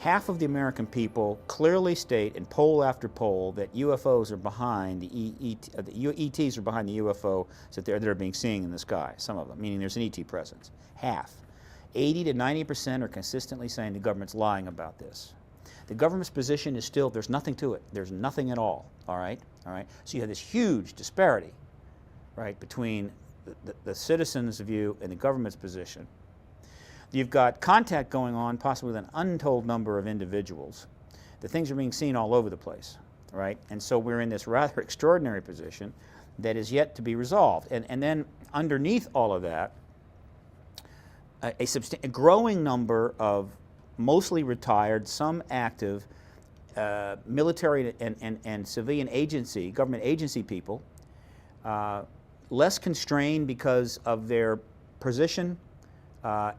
half of the American people clearly state in poll after poll that UFOs are behind the ETs are behind the UFO that they're being seen in the sky, some of them, meaning there's an ET presence. Half. 80 to 90% are consistently saying the government's lying about this. The government's position is still, there's nothing to it. There's nothing at all, all right? So you have this huge disparity, right, between the citizens' view and the government's position. You've got contact going on possibly with an untold number of individuals. The things are being seen all over the place, right? And so we're in this rather extraordinary position that is yet to be resolved. And then underneath all of that, a growing number of mostly retired, some active military and civilian agency, government agency people, less constrained because of their position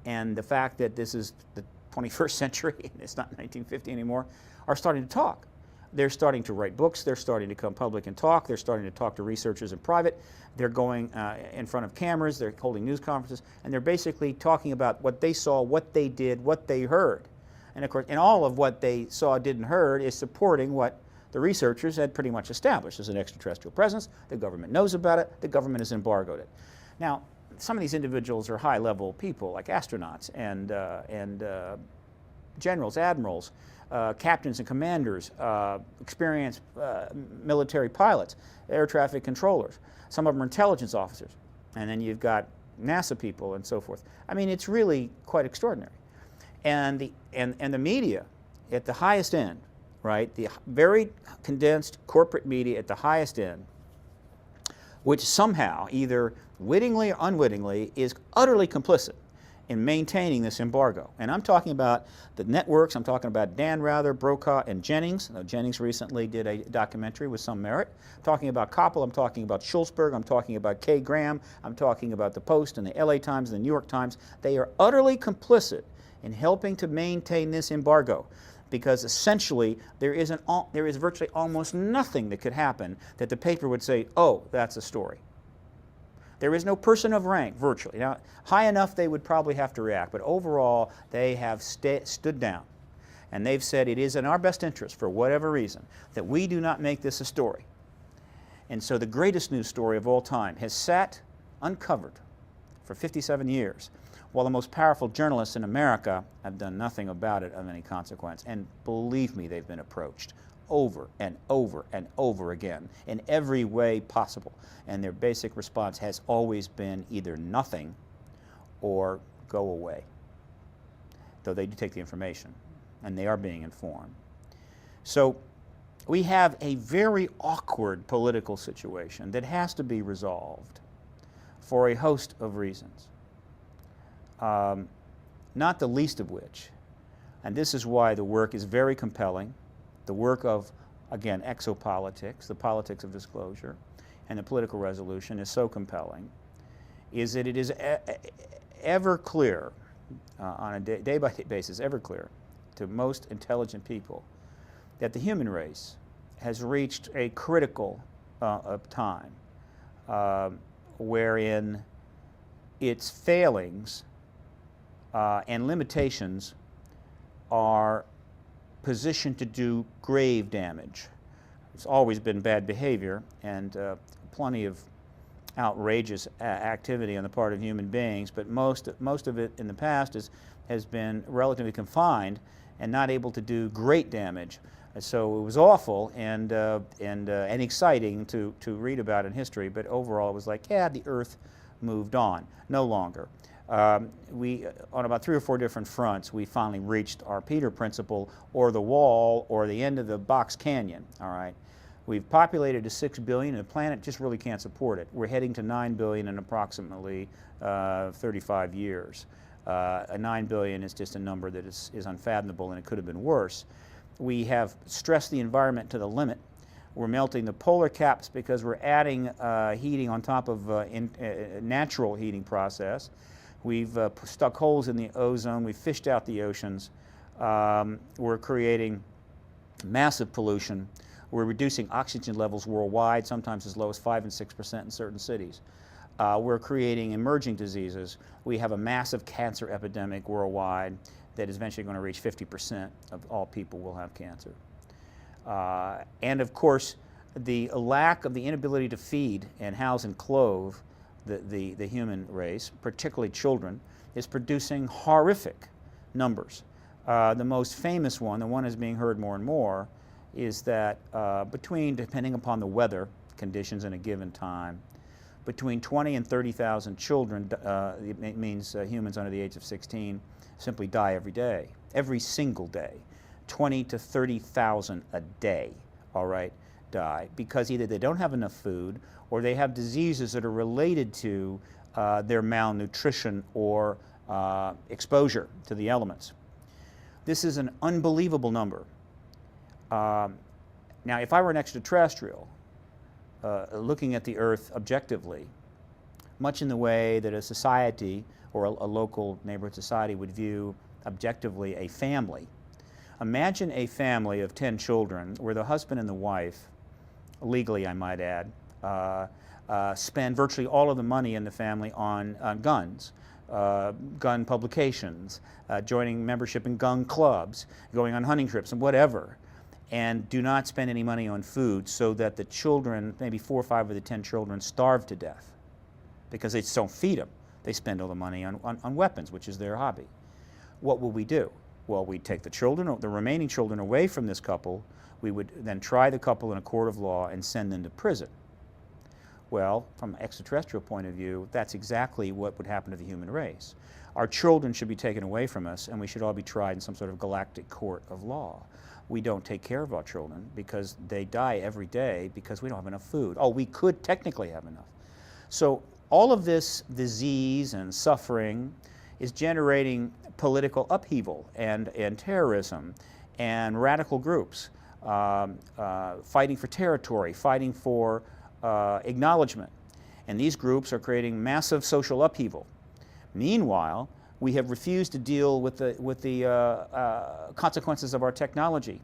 and the fact that this is the 21st century, and it's not 1950 anymore, are starting to talk. They're starting to write books, they're starting to come public and talk, they're starting to talk to researchers in private, they're going in front of cameras, they're holding news conferences, and they're basically talking about what they saw, what they did, what they heard. And of course, and all of what they saw, did, and heard is supporting what the researchers had pretty much established as an extraterrestrial presence. The government knows about it, the government has embargoed it. Now, some of these individuals are high-level people, like astronauts and generals, admirals, captains and commanders, experienced military pilots, air traffic controllers. Some of them are intelligence officers. And then you've got NASA people and so forth. I mean, it's really quite extraordinary. And the media at the highest end, right, the very condensed corporate media at the highest end, which somehow, either wittingly or unwittingly, is utterly complicit in maintaining this embargo. And I'm talking about the networks, I'm talking about Dan Rather, Brokaw, and Jennings. Now, Jennings recently did a documentary with some merit. I'm talking about Koppel, I'm talking about Schultzberg, I'm talking about Kay Graham, I'm talking about the Post and the LA Times and the New York Times. They are utterly complicit in helping to maintain this embargo, because essentially there is virtually almost nothing that could happen that the paper would say, oh, that's a story. There is no person of rank, virtually. Now, high enough they would probably have to react, but overall they have stood down. And they've said it is in our best interest, for whatever reason, that we do not make this a story. And so the greatest news story of all time has sat uncovered for 57 years, while the most powerful journalists in America have done nothing about it of any consequence. And believe me, they've been approached over and over and over again in every way possible. And their basic response has always been either nothing or go away. Though they do take the information, and they are being informed. So we have a very awkward political situation that has to be resolved for a host of reasons. Not the least of which, and this is why the work is very compelling, the work of, again, exopolitics, the politics of disclosure, and the political resolution is so compelling, is that it is ever clear, on a day-by-day basis, ever clear to most intelligent people that the human race has reached a critical time wherein its failings and limitations are positioned to do grave damage. It's always been bad behavior and plenty of outrageous activity on the part of human beings, but most of it in the past has been relatively confined and not able to do great damage. So it was awful and exciting to read about in history, but overall it was like, yeah, the Earth moved on. No longer. On about 3 or 4 different fronts, we finally reached our Peter Principle, or the wall, or the end of the box canyon, all right? We've populated to 6 billion, and the planet just really can't support it. We're heading to 9 billion in approximately 35 years. 9 billion is just a number that is unfathomable, and it could have been worse. We have stressed the environment to the limit. We're melting the polar caps because we're adding heating on top of natural heating process. We've stuck holes in the ozone. We've fished out the oceans. We're creating massive pollution. We're reducing oxygen levels worldwide, sometimes as low as 5 and 6% in certain cities. We're creating emerging diseases. We have a massive cancer epidemic worldwide that is eventually going to reach 50% of all people will have cancer. And of course, the lack of the inability to feed and house and clothe the human race, particularly children, is producing horrific numbers. The most famous one, the one that's being heard more and more, is that depending upon the weather conditions in a given time, between 20 and 30,000 children, it means humans under the age of 16, simply die every day, every single day. 20 to 30,000 a day, all right, die, because either they don't have enough food or they have diseases that are related to their malnutrition or exposure to the elements. This is an unbelievable number. Now, if I were an extraterrestrial, looking at the Earth objectively, much in the way that a society or a local neighborhood society would view objectively a family. Imagine a family of 10 children where the husband and the wife, legally I might add, spend virtually all of the money in the family on guns, gun publications, joining membership in gun clubs, going on hunting trips and whatever, and do not spend any money on food, so that the children, maybe 4 or 5 of the 10 children, starve to death because they just don't feed them. They spend all the money on weapons, which is their hobby. What will we do? Well, we'd take the children, the remaining children, away from this couple. We would then try the couple in a court of law and send them to prison. Well, from an extraterrestrial point of view, that's exactly what would happen to the human race. Our children should be taken away from us, and we should all be tried in some sort of galactic court of law. We don't take care of our children because they die every day because we don't have enough food. Oh, we could technically have enough. So all of this disease and suffering is generating political upheaval and terrorism and radical groups fighting for territory, fighting for acknowledgement. And these groups are creating massive social upheaval. Meanwhile, we have refused to deal with the consequences of our technology.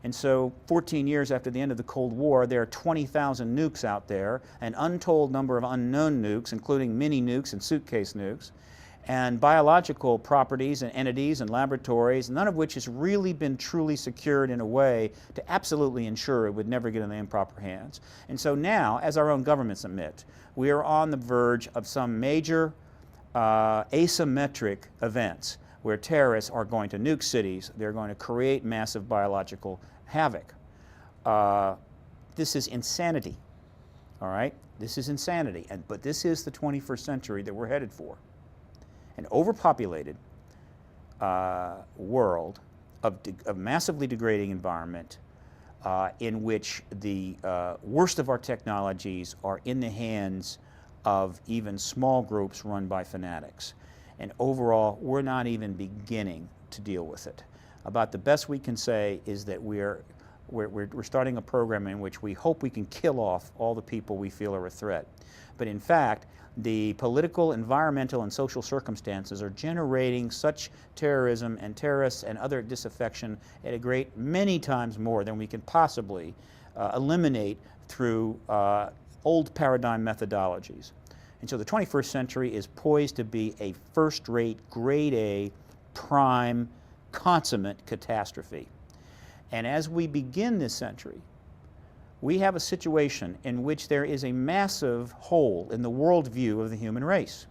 And so 14 years after the end of the Cold War, there are 20,000 nukes out there, an untold number of unknown nukes, including mini nukes and suitcase nukes, and biological properties and entities and laboratories, none of which has really been truly secured in a way to absolutely ensure it would never get in the improper hands. And so now, as our own governments admit, we are on the verge of some major asymmetric events where terrorists are going to nuke cities, they're going to create massive biological havoc. This is insanity, all right? This is insanity, but this is the 21st century that we're headed for. An overpopulated world of massively degrading environment in which the worst of our technologies are in the hands of even small groups run by fanatics. And overall, we're not even beginning to deal with it. About the best we can say is that we're starting a program in which we hope we can kill off all the people we feel are a threat. But in fact, the political, environmental, and social circumstances are generating such terrorism and terrorists and other disaffection at a great many times more than we can possibly eliminate through old paradigm methodologies. And so the 21st century is poised to be a first-rate, grade A, prime, consummate catastrophe. And as we begin this century, we have a situation in which there is a massive hole in the worldview of the human race.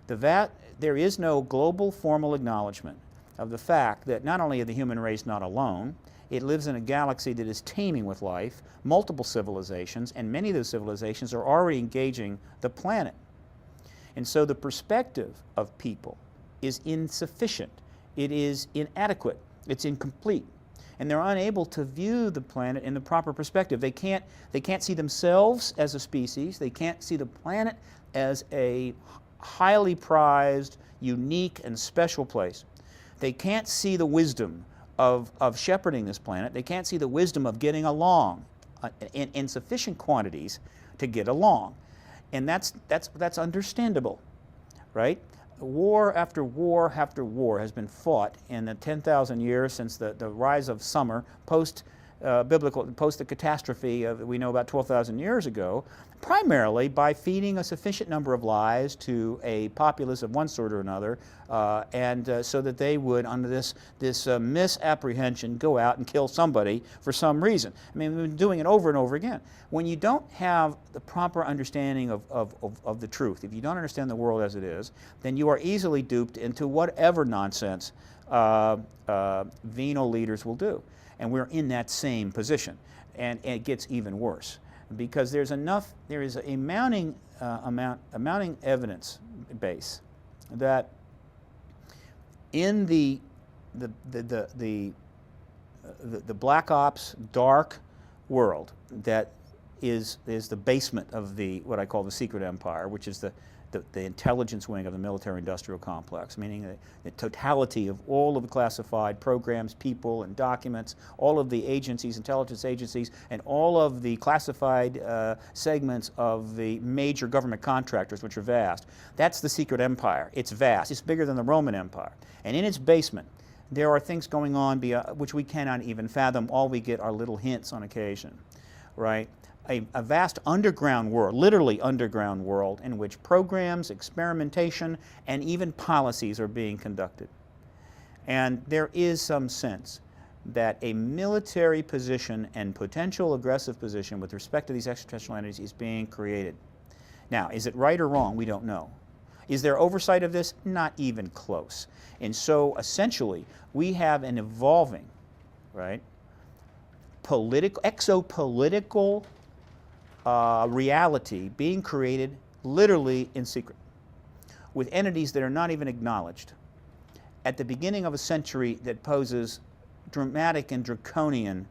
There is no global formal acknowledgement of the fact that not only is the human race not alone, it lives in a galaxy that is teeming with life, multiple civilizations, and many of those civilizations are already engaging the planet. And so the perspective of people is insufficient. It is inadequate. It's incomplete. And they're unable to view the planet in the proper perspective. They can't see themselves as a species. They can't see the planet as a highly prized, unique, and special place. They can't see the wisdom of shepherding this planet. They can't see the wisdom of getting along in sufficient quantities to get along. And that's understandable, right? War after war after war has been fought in the 10,000 years since the rise of summer, post biblical, post the catastrophe that we know about 12,000 years ago, primarily by feeding a sufficient number of lies to a populace of one sort or another, so that they would, under this misapprehension, go out and kill somebody for some reason. I mean, we've been doing it over and over again. When you don't have the proper understanding of the truth, if you don't understand the world as it is, then you are easily duped into whatever nonsense venal leaders will do. And we're in that same position. And it gets even worse, because there is a mounting evidence base that in the black ops dark world that is the basement of what I call the secret empire, which is the intelligence wing of the military-industrial complex, meaning the totality of all of the classified programs, people, and documents, all of the agencies, intelligence agencies, and all of the classified segments of the major government contractors, which are vast. That's the secret empire. It's vast. It's bigger than the Roman Empire. And in its basement, there are things going on which we cannot even fathom. All we get are little hints on occasion, right? A vast underground world, literally underground world, in which programs, experimentation, and even policies are being conducted. And there is some sense that a military position and potential aggressive position with respect to these extraterrestrial entities is being created. Now, is it right or wrong? We don't know. Is there oversight of this? Not even close. And so, essentially, we have an evolving, right, exopolitical reality being created literally in secret, with entities that are not even acknowledged, at the beginning of a century that poses dramatic and draconian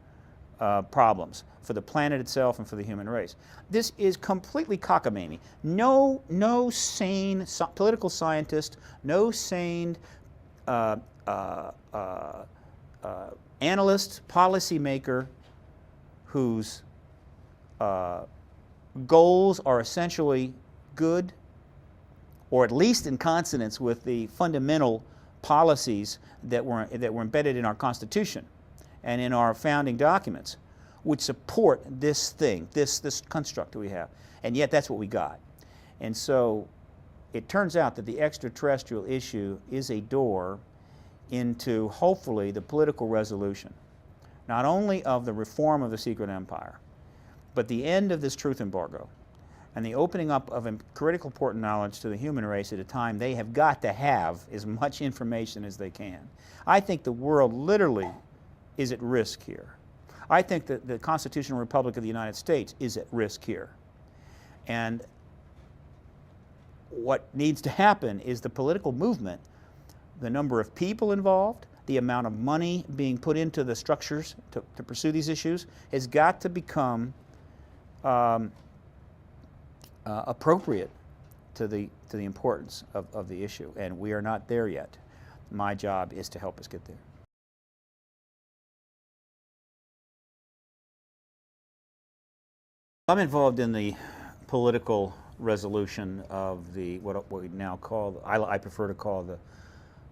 problems for the planet itself and for the human race. This is completely cockamamie. No sane political scientist, no sane analyst, policymaker whose goals are essentially good, or at least in consonance with the fundamental policies that were embedded in our Constitution and in our founding documents, would support this thing, this construct that we have. And yet that's what we got. And so it turns out that the extraterrestrial issue is a door into, hopefully, the political resolution, not only of the reform of the secret empire, but the end of this truth embargo and the opening up of critical important knowledge to the human race at a time they have got to have as much information as they can. I think the world literally is at risk here. I think that the Constitutional Republic of the United States is at risk here. And what needs to happen is the political movement, the number of people involved, the amount of money being put into the structures to pursue these issues has got to become appropriate to the importance of the issue, and we are not there yet. My job is to help us get there. I'm involved in the political resolution of what we now call, I prefer to call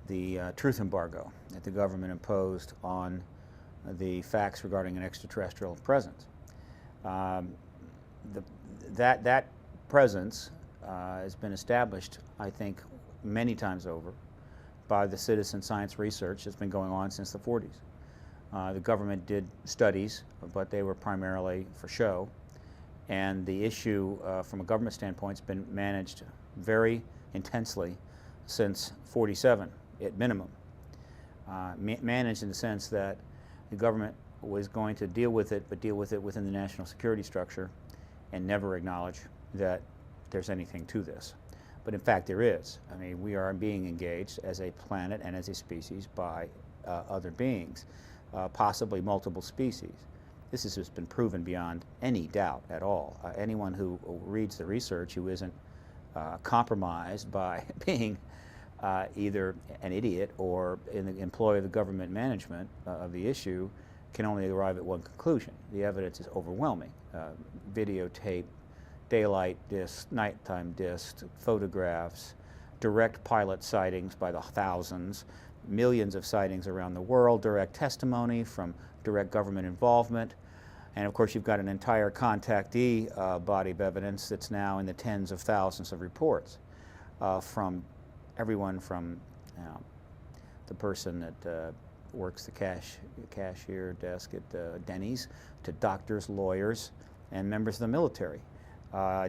the truth embargo that the government imposed on the facts regarding an extraterrestrial presence. That presence has been established, I think, many times over by the citizen science research that's been going on since the 40s. The government did studies, but they were primarily for show. And the issue, from a government standpoint, has been managed very intensely since '47, at minimum. Managed in the sense that the government was going to deal with it, but deal with it within the national security structure and never acknowledge that there's anything to this. But in fact, there is. I mean, we are being engaged as a planet and as a species by other beings, possibly multiple species. This has just been proven beyond any doubt at all. Anyone who reads the research who isn't compromised by being either an idiot or in the employ of the government management of the issue can only arrive at one conclusion. The evidence is overwhelming. Videotape, daylight discs, nighttime discs, photographs, direct pilot sightings by the thousands, millions of sightings around the world, direct testimony from direct government involvement. And of course, you've got an entire contactee body of evidence that's now in the tens of thousands of reports from everyone from the person that works the cashier desk at Denny's to doctors, lawyers, and members of the military.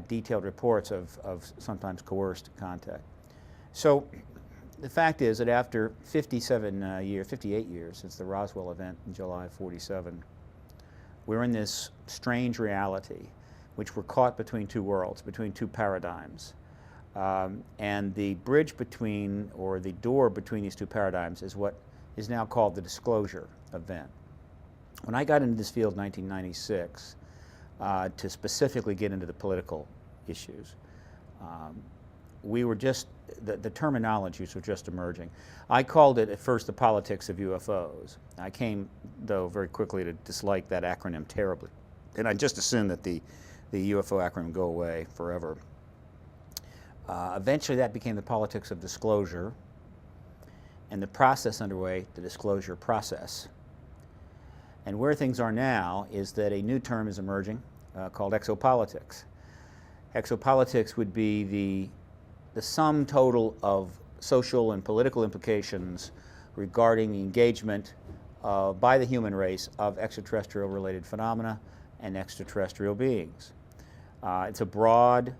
Detailed reports of sometimes coerced contact. So the fact is that after 58 years since the Roswell event in July of '47, we're in this strange reality, which we're caught between two worlds, between two paradigms. And the bridge between, or the door between these two paradigms is what is now called the disclosure event. When I got into this field in 1996, to specifically get into the political issues, we were just, the terminologies were just emerging. I called it at first the politics of UFOs. I came, though, very quickly to dislike that acronym terribly. And I just assumed that the UFO acronym go away forever. Eventually that became the politics of disclosure, and the process underway, the disclosure process. And where things are now is that a new term is emerging called exopolitics. Exopolitics would be the sum total of social and political implications regarding the engagement by the human race of extraterrestrial related phenomena and extraterrestrial beings. It's a broad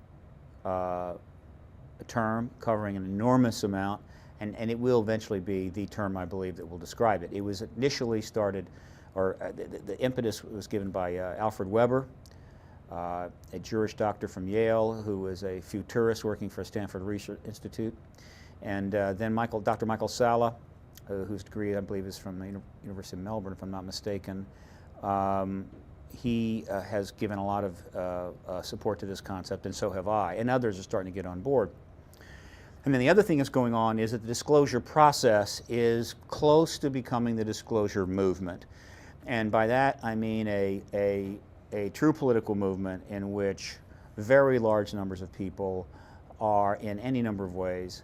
term covering an enormous amount, and it will eventually be the term, I believe, that will describe it. It was initially started, or the impetus was given by Alfred Weber, a Jewish doctor from Yale who was a futurist working for Stanford Research Institute, and then Dr. Michael Salla, whose degree I believe is from the University of Melbourne, if I'm not mistaken. He has given a lot of support to this concept, and so have I, and others are starting to get on board. And then the other thing that's going on is that the disclosure process is close to becoming the disclosure movement. And by that I mean a true political movement in which very large numbers of people are, in any number of ways,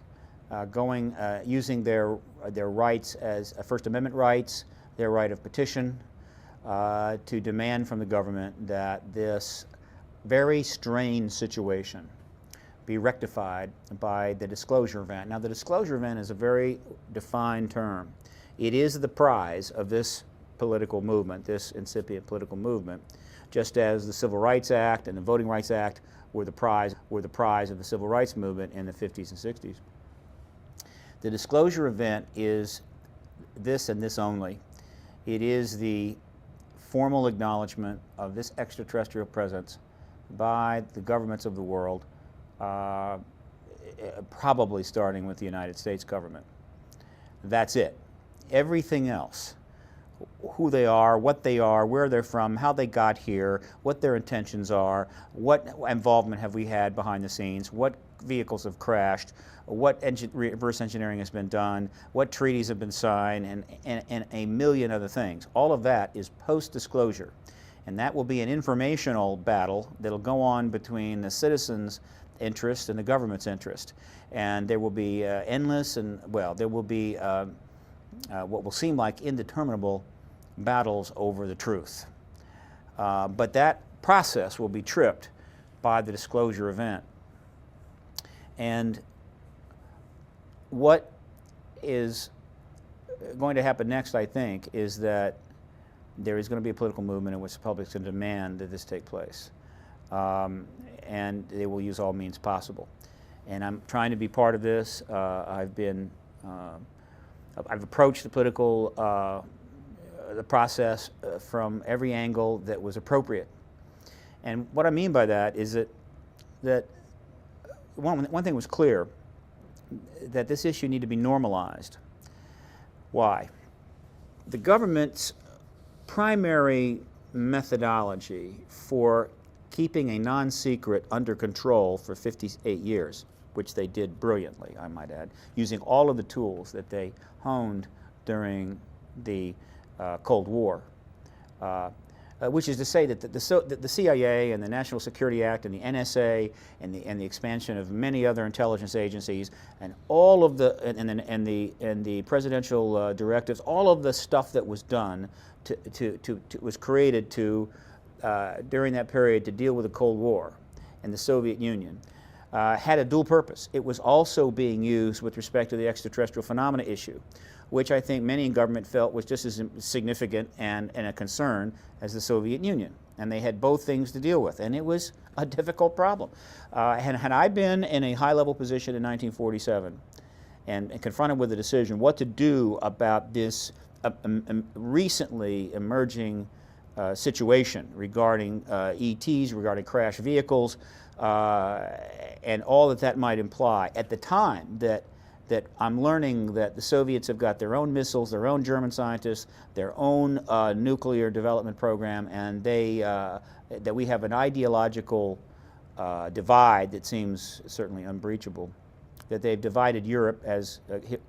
using their rights as First Amendment rights, their right of petition, to demand from the government that this very strained situation be rectified by the disclosure event. Now, the disclosure event is a very defined term. It is the prize of this political movement, this incipient political movement, just as the Civil Rights Act and the Voting Rights Act were the prize of the Civil Rights Movement in the 50s and 60s. The disclosure event is this and this only. It is the formal acknowledgement of this extraterrestrial presence by the governments of the world, probably starting with the United States government. That's it. Everything else, who they are, what they are, where they're from, how they got here, what their intentions are, what involvement have we had behind the scenes, what vehicles have crashed, what reverse engineering has been done, what treaties have been signed, and a million other things. All of that is post-disclosure. And that will be an informational battle that'll go on between the citizens' interest and the government's interest. And there will be endless and, well, there will be what will seem like indeterminable battles over the truth. But that process will be tripped by the disclosure event. And what is going to happen next, I think, is that there is going to be a political movement in which the public is going to demand that this take place. And they will use all means possible. And I'm trying to be part of this. I've approached the political the process from every angle that was appropriate. And what I mean by that is that one thing was clear, that this issue needed to be normalized. Why? The government's primary methodology for keeping a non-secret under control for 58 years, which they did brilliantly, I might add, using all of the tools that they honed during the Cold War, which is to say that the CIA and the National Security Act and the NSA and the expansion of many other intelligence agencies and all of the presidential directives, all of the stuff that was done was created during that period to deal with the Cold War and the Soviet Union, had a dual purpose. It was also being used with respect to the extraterrestrial phenomena issue, which I think many in government felt was just as significant and a concern as the Soviet Union. And they had both things to deal with, and it was a difficult problem. Had I been in a high-level position in 1947 and confronted with the decision what to do about this recently emerging situation regarding ETs, regarding crash vehicles, and all that might imply, at the time that I'm learning that the Soviets have got their own missiles, their own German scientists, their own nuclear development program, and that we have an ideological divide that seems certainly unbreachable, that they've divided Europe, as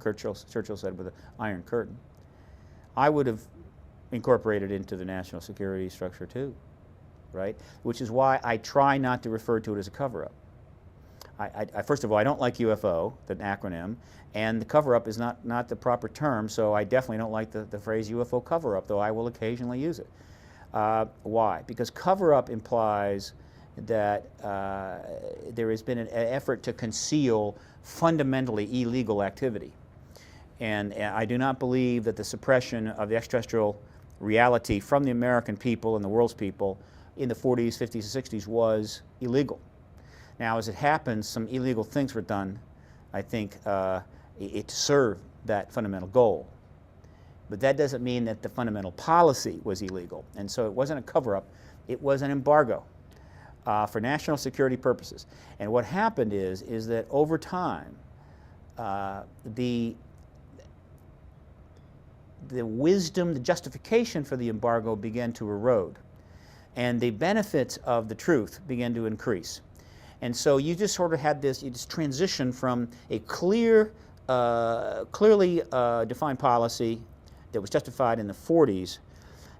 Churchill said, with an iron curtain. I would have incorporated into the national security structure too, right? Which is why I try not to refer to it as a cover-up. First of all, I don't like UFO, the acronym, and the cover-up is not the proper term, so I definitely don't like the phrase UFO cover-up, though I will occasionally use it. Why? Because cover-up implies that there has been an effort to conceal fundamentally illegal activity. And I do not believe that the suppression of the extraterrestrial reality from the American people and the world's people in the 40s, 50s, and 60s was illegal. Now, as it happens, some illegal things were done, I think, it served that fundamental goal. But that doesn't mean that the fundamental policy was illegal. And so it wasn't a cover-up, it was an embargo for national security purposes. And what happened is that over time, the wisdom, the justification for the embargo began to erode. And the benefits of the truth began to increase. And so you just sort of had this transition from a clearly defined policy that was justified in the 40s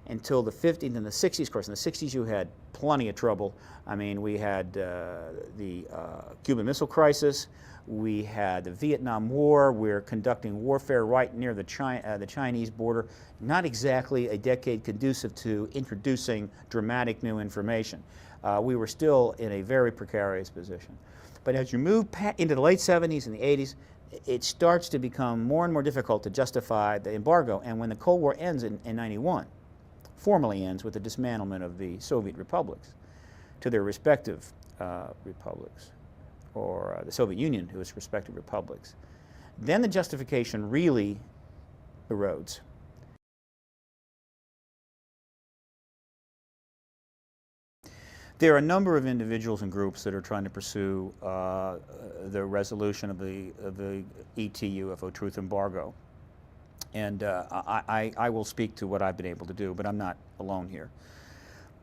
until the 50s and the 60s. Of course, in the 60s you had plenty of trouble. I mean, we had the Cuban Missile Crisis, we had the Vietnam War, we're conducting warfare right near the Chinese border. Not exactly a decade conducive to introducing dramatic new information. We were still in a very precarious position. But as you move into the late 70s and the 80s, it starts to become more and more difficult to justify the embargo. And when the Cold War ends in 91, formally ends with the dismantlement of the Soviet republics to their respective republics, or the Soviet Union to its respective republics, then the justification really erodes. There are a number of individuals and groups that are trying to pursue the resolution of the ET UFO truth embargo. And I will speak to what I've been able to do, but I'm not alone here.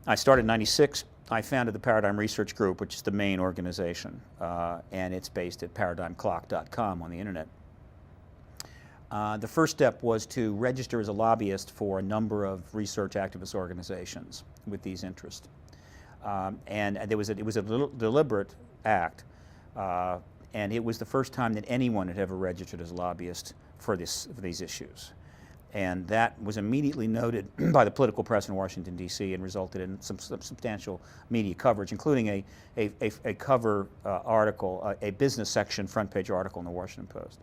I started in '96. I founded the Paradigm Research Group, which is the main organization, and it's based at paradigmclock.com on the internet. The first step was to register as a lobbyist for a number of research activist organizations with these interests. And it was a deliberate act, and it was the first time that anyone had ever registered as a lobbyist for these issues. And that was immediately noted by the political press in Washington, D.C., and resulted in some substantial media coverage, including a cover article, a business section front page article in the Washington Post.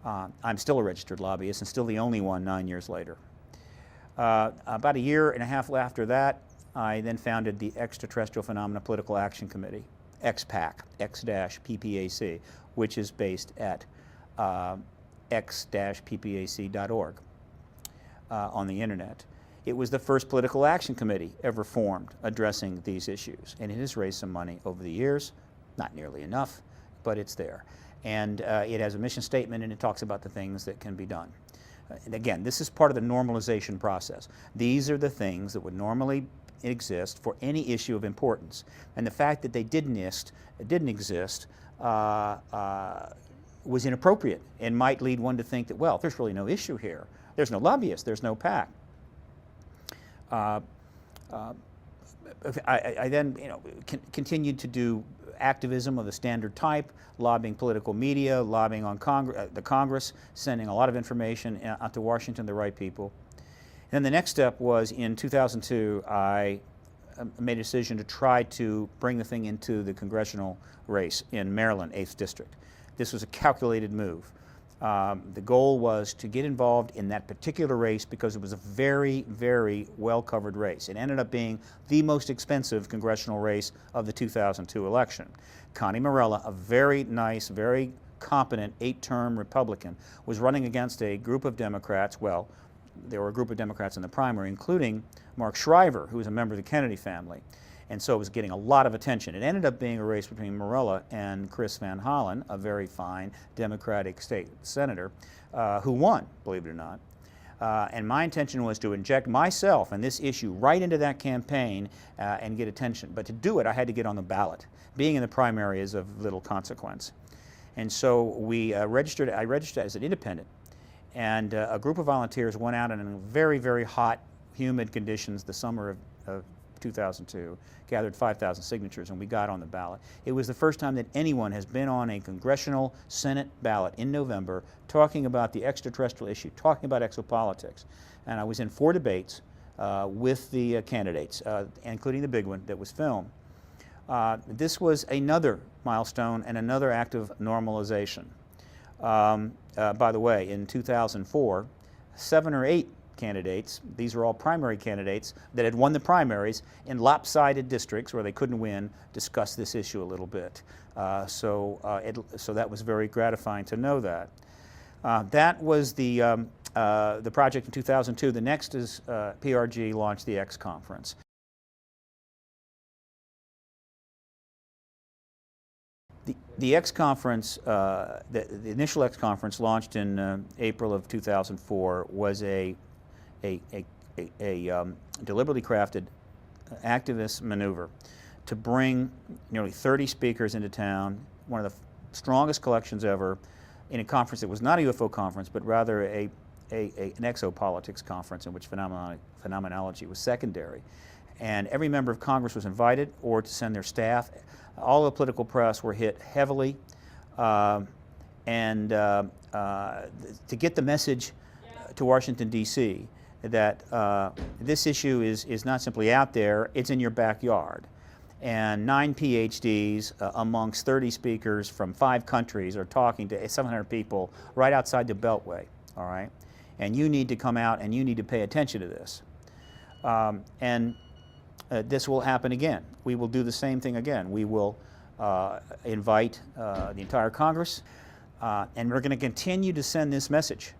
I'm still a registered lobbyist and still the only one 9 years later. About a year and a half after that, I then founded the Extraterrestrial Phenomena Political Action Committee, XPAC, X-PPAC, which is based at x-ppac.org on the internet. It was the first political action committee ever formed addressing these issues, and it has raised some money over the years, not nearly enough, but it's there. And it has a mission statement, and it talks about the things that can be done. And again, this is part of the normalization process. These are the things that would normally exist for any issue of importance, and the fact that they didn't exist was inappropriate and might lead one to think that, well, there's really no issue here. There's no lobbyist, there's no PAC. I then continued to do activism of the standard type, lobbying political media, lobbying on the Congress, sending a lot of information out to Washington, the right people. And then the next step was in 2002, I made a decision to try to bring the thing into the congressional race in Maryland, 8th District. This was a calculated move. The goal was to get involved in that particular race because it was a very, very well-covered race. It ended up being the most expensive congressional race of the 2002 election. Connie Morella, a very nice, very competent 8-term Republican, was running against a group of Democrats. Well, there were a group of Democrats in the primary, including Mark Shriver, who was a member of the Kennedy family. And so it was getting a lot of attention. It ended up being a race between Morella and Chris Van Hollen, a very fine Democratic state senator, who won, believe it or not. And my intention was to inject myself and this issue right into that campaign and get attention. But to do it, I had to get on the ballot. Being in the primary is of little consequence. And so I registered as an independent. And a group of volunteers went out in very, very hot, humid conditions the summer of 2002, gathered 5,000 signatures, and we got on the ballot. It was the first time that anyone has been on a congressional Senate ballot in November talking about the extraterrestrial issue, talking about exopolitics. And I was in 4 debates with the candidates, including the big one that was filmed. This was another milestone and another act of normalization. By the way, in 2004, 7 or 8 candidates, these are all primary candidates that had won the primaries in lopsided districts where they couldn't win, discussed this issue a little bit. So that was very gratifying to know that. That was the project in 2002. The next is PRG launched the X Conference. The X Conference, the initial X Conference launched in April of 2004 was a deliberately crafted activist maneuver to bring nearly 30 speakers into town, one of the strongest collections ever, in a conference that was not a UFO conference, but rather an exopolitics conference in which phenomenology was secondary. And every member of Congress was invited or to send their staff. All the political press were hit heavily. To get the message to Washington, D.C., that this issue is not simply out there, it's in your backyard. And 9 PhDs amongst 30 speakers from 5 countries are talking to 700 people right outside the Beltway, all right? And you need to come out and you need to pay attention to this. This will happen again. We will do the same thing again. We will invite the entire Congress, and we're going to continue to send this message,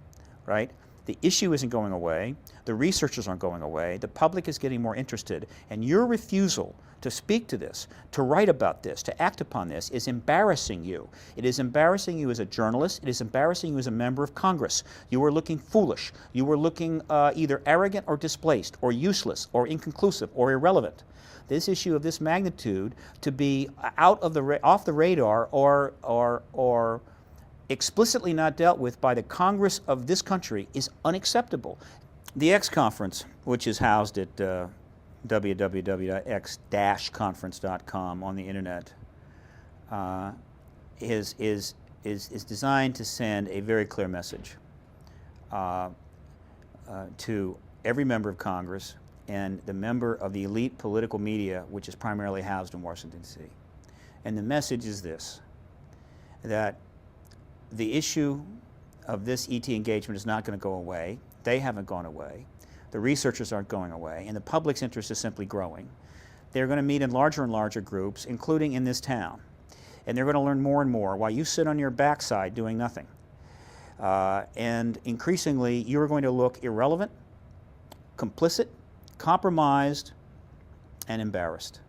right? The issue isn't going away. The researchers aren't going away. The public is getting more interested. And your refusal to speak to this, to write about this, to act upon this is embarrassing you. It is embarrassing you as a journalist. It is embarrassing you as a member of Congress. You are looking foolish. You are looking either arrogant or displaced or useless or inconclusive or irrelevant. This issue of this magnitude to be off the radar or explicitly not dealt with by the Congress of this country is unacceptable. The X Conference, which is housed at www.x-conference.com on the internet, is designed to send a very clear message to every member of Congress and the member of the elite political media, which is primarily housed in Washington, D.C. And the message is this, that the issue of this ET engagement is not going to go away. They haven't gone away. The researchers aren't going away, and the public's interest is simply growing. They're going to meet in larger and larger groups, including in this town. And they're going to learn more and more while you sit on your backside doing nothing. And increasingly, you're going to look irrelevant, complicit, compromised, and embarrassed.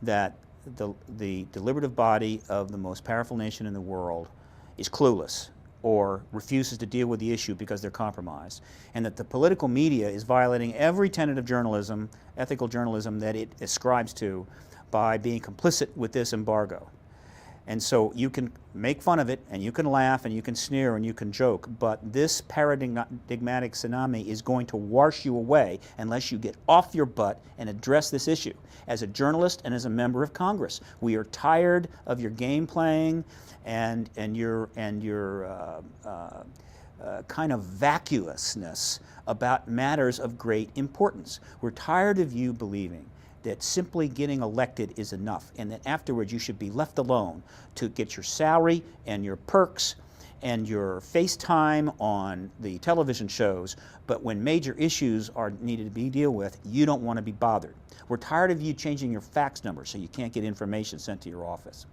That the deliberative body of the most powerful nation in the world is clueless or refuses to deal with the issue because they're compromised, and that the political media is violating every tenet of journalism, ethical journalism, that it ascribes to by being complicit with this embargo. And so you can make fun of it, and you can laugh, and you can sneer, and you can joke, but this paradigmatic tsunami is going to wash you away unless you get off your butt and address this issue. As a journalist and as a member of Congress, we are tired of your game playing and your kind of vacuousness about matters of great importance. We're tired of you believing that simply getting elected is enough, and that afterwards you should be left alone to get your salary and your perks and your FaceTime on the television shows, but when major issues are needed to be dealt with, you don't want to be bothered. We're tired of you changing your fax number so you can't get information sent to your office.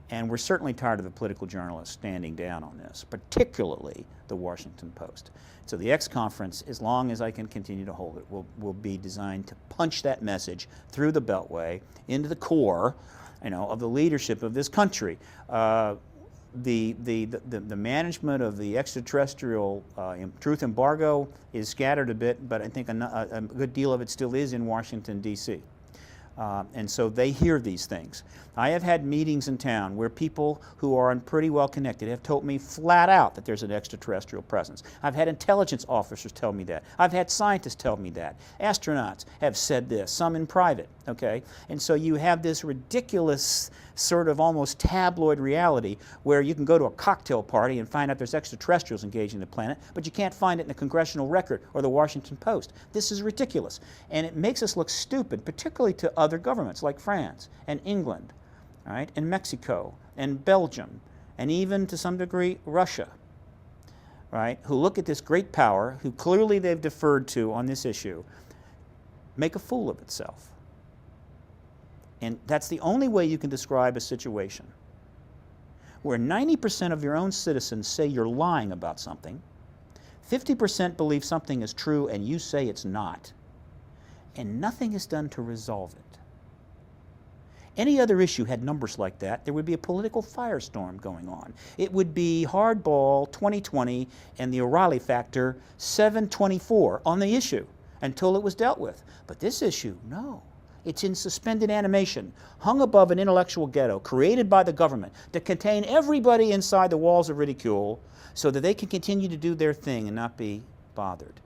And we're certainly tired of the political journalists standing down on this, particularly the Washington Post. So the X conference, as long as I can continue to hold it, will be designed to punch that message through the beltway into the core, of the leadership of this country. The management of the extraterrestrial truth embargo is scattered a bit, but I think a good deal of it still is in Washington, D.C. And so they hear these things. I have had meetings in town where people who are pretty well connected have told me flat out that there's an extraterrestrial presence. I've had intelligence officers tell me that. I've had scientists tell me that. Astronauts have said this, some in private, okay? And so you have this ridiculous sort of almost tabloid reality where you can go to a cocktail party and find out there's extraterrestrials engaging the planet, but you can't find it in the Congressional Record or the Washington Post. This is ridiculous. And it makes us look stupid, particularly to other governments like France and England, right, and Mexico and Belgium, and even to some degree Russia, right, who look at this great power, who clearly they've deferred to on this issue, make a fool of itself. And that's the only way you can describe a situation where 90% of your own citizens say you're lying about something, 50% believe something is true and you say it's not, and nothing is done to resolve it. Any other issue had numbers like that, there would be a political firestorm going on. It would be hardball 2020 and the O'Reilly factor 724 on the issue until it was dealt with. But this issue, no. It's in suspended animation, hung above an intellectual ghetto created by the government to contain everybody inside the walls of ridicule so that they can continue to do their thing and not be bothered.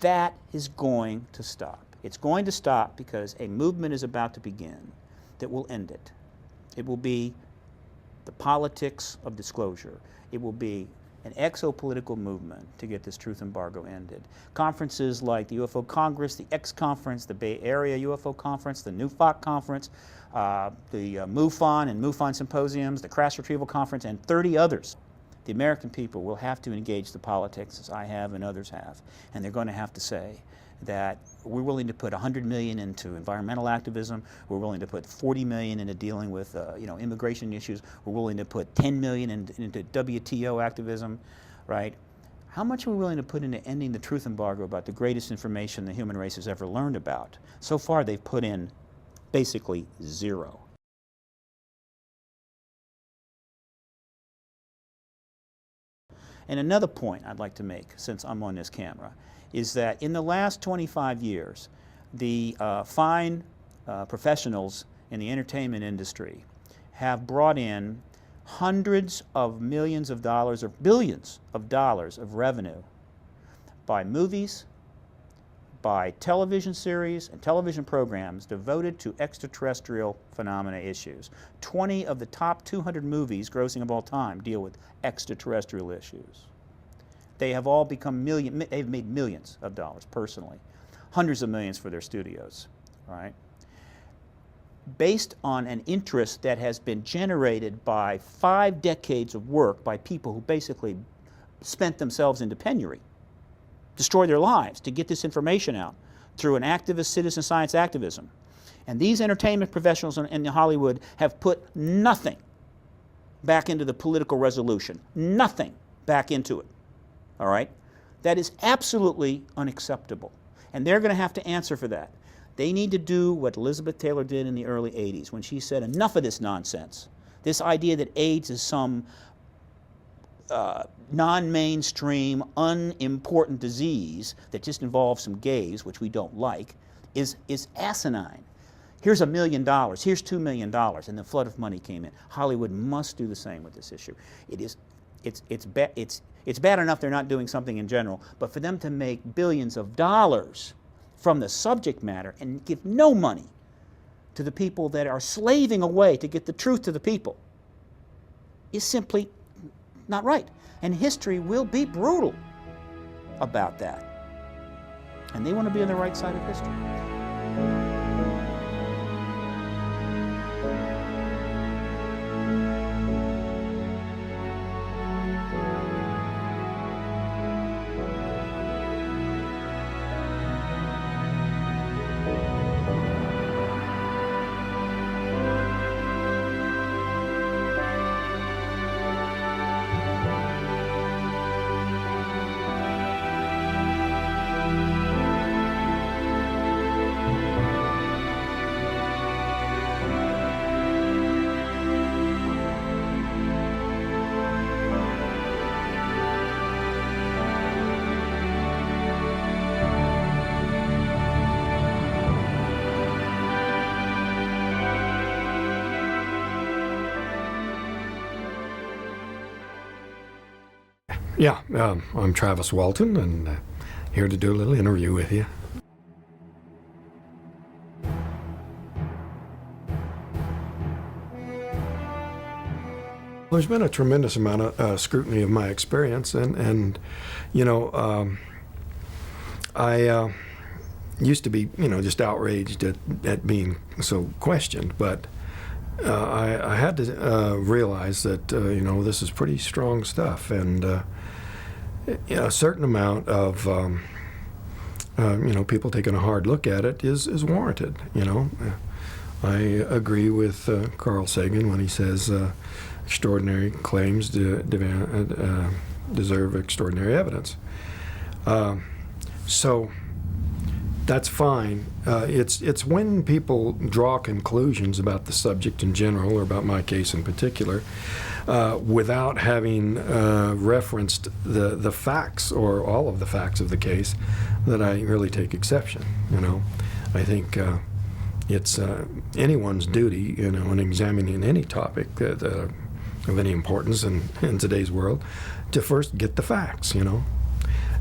That is going to stop. It's going to stop because a movement is about to begin that will end it. It will be the politics of disclosure. It will be an exopolitical movement to get this truth embargo ended. Conferences like the UFO Congress, the X Conference, the Bay Area UFO Conference, the NUFOC Conference, the MUFON and MUFON Symposiums, the Crash Retrieval Conference, and 30 others. The American people will have to engage the politics, as I have and others have, and they're going to have to say that we're willing to put $100 million into environmental activism, we're willing to put $40 million into dealing with immigration issues, we're willing to put $10 million into WTO activism, right? How much are we willing to put into ending the truth embargo about the greatest information the human race has ever learned about? So far they've put in basically zero. And another point I'd like to make, since I'm on this camera, is that in the last 25 years, the fine professionals in the entertainment industry have brought in hundreds of millions of dollars or billions of dollars of revenue by movies, by television series and television programs devoted to extraterrestrial phenomena issues. 20 of the top 200 movies grossing of all time deal with extraterrestrial issues. They have all become they've made millions of dollars personally, hundreds of millions for their studios, right? Based on an interest that has been generated by 5 decades of work by people who basically spent themselves into penury, destroyed their lives to get this information out through an activist citizen science activism. And these entertainment professionals in Hollywood have put nothing back into the political resolution, nothing back into it. All right? That is absolutely unacceptable. And they're going to have to answer for that. They need to do what Elizabeth Taylor did in the early 80s when she said, enough of this nonsense. This idea that AIDS is some non-mainstream, unimportant disease that just involves some gays, which we don't like, is asinine. Here's $1 million, here's $2 million, and the flood of money came in. Hollywood must do the same with this issue. It's bad enough they're not doing something in general, but for them to make billions of dollars from the subject matter and give no money to the people that are slaving away to get the truth to the people is simply not right. And history will be brutal about that. And they want to be on the right side of history. Yeah, I'm Travis Walton, and here to do a little interview with you. There's been a tremendous amount of scrutiny of my experience, and you know, I used to be, you know, just outraged at being so questioned, but I had to realize that, you know, this is pretty strong stuff, and a certain amount of, you know, people taking a hard look at it is warranted, you know. I agree with Carl Sagan when he says extraordinary claims deserve extraordinary evidence. So that's fine. It's when people draw conclusions about the subject in general, or about my case in particular, without having referenced the facts or all of the facts of the case, that I really take exception. You know, I think it's anyone's duty, you know, in examining any topic that, of any importance in today's world, to first get the facts. You know.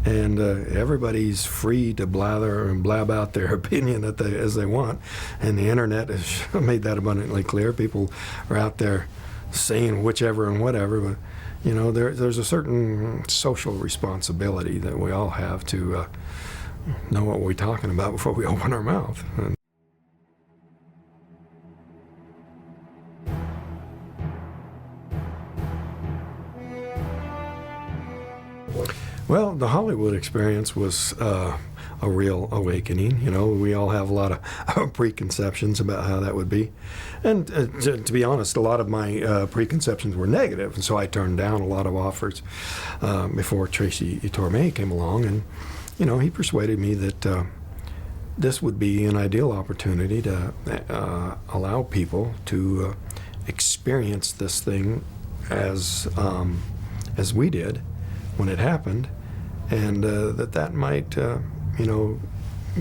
And everybody's free to blather and blab out their opinion as they want. And the internet has made that abundantly clear. People are out there saying whichever and whatever. But, you know, there's a certain social responsibility that we all have to know what we're talking about before we open our mouth. And well, the Hollywood experience was a real awakening. You know, we all have a lot of preconceptions about how that would be. And to be honest, a lot of my preconceptions were negative, and so I turned down a lot of offers before Tracy Torme came along. And, you know, he persuaded me that this would be an ideal opportunity to allow people to experience this thing as we did when it happened. And that might, you know,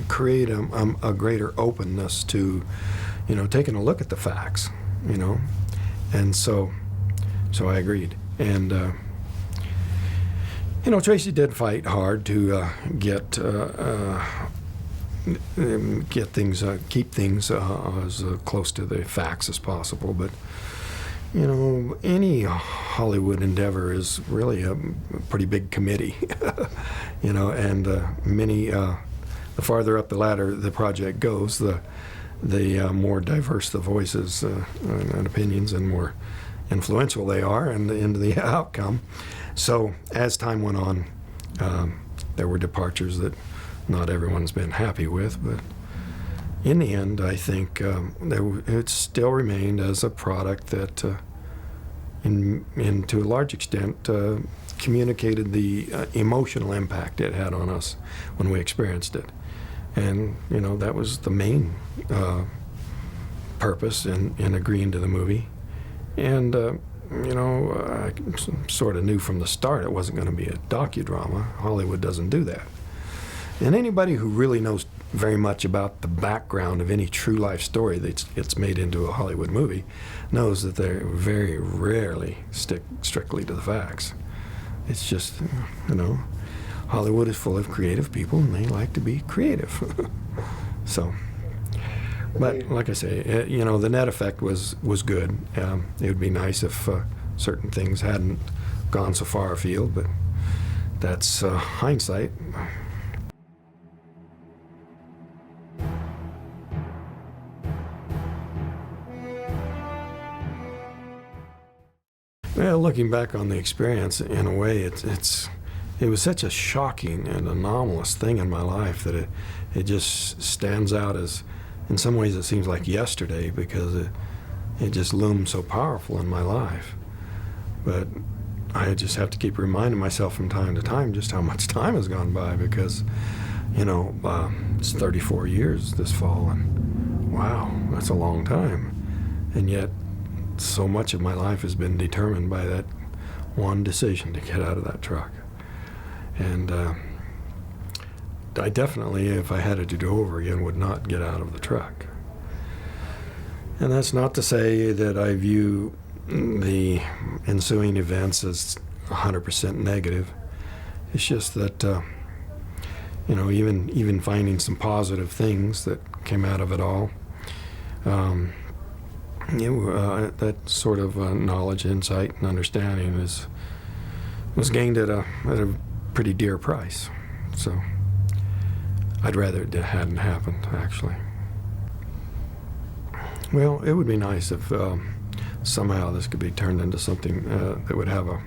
create a greater openness to, you know, taking a look at the facts, you know. And so I agreed. And, you know, Tracy did fight hard to get things, keep things as close to the facts as possible. But, you know, any Hollywood endeavor is really a pretty big committee, you know, and the farther up the ladder the project goes, the more diverse the voices and opinions, and more influential they are into the outcome. So as time went on, there were departures that not everyone's been happy with, but in the end, I think it still remained as a product that, to a large extent, communicated the emotional impact it had on us when we experienced it. And, you know, that was the main purpose in agreeing to the movie. And, you know, I sort of knew from the start it wasn't going to be a docudrama. Hollywood doesn't do that. And anybody who really knows very much about the background of any true life story that gets made into a Hollywood movie knows that they very rarely stick strictly to the facts. It's just, you know, Hollywood is full of creative people and they like to be creative. So, but like I say, you know, the net effect was good. It would be nice if certain things hadn't gone so far afield, but that's hindsight. Well, looking back on the experience, in a way, it was such a shocking and anomalous thing in my life that it just stands out as, in some ways, it seems like yesterday because it just loomed so powerful in my life. But I just have to keep reminding myself from time to time just how much time has gone by because, you know, it's 34 years this fall, and wow, that's a long time. And yet, so much of my life has been determined by that one decision to get out of that truck. And I definitely, if I had it to do over again, would not get out of the truck. And that's not to say that I view the ensuing events as 100% negative. It's just that, you know, even finding some positive things that came out of it all, that sort of knowledge, insight, and understanding was gained at a pretty dear price. So I'd rather it hadn't happened, actually. Well, it would be nice if somehow this could be turned into something that would have a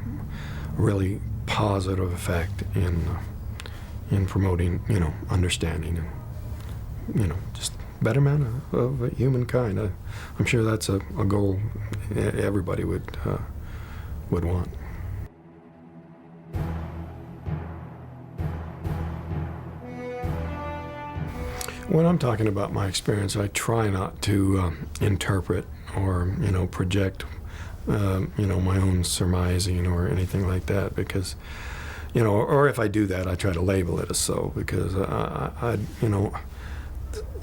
really positive effect in promoting, you know, understanding and, you know, just betterment of humankind. I'm sure that's a goal everybody would want. When I'm talking about my experience, I try not to interpret or, you know, project, you know, my own surmising or anything like that because, you know, or if I do that, I try to label it as so because I you know,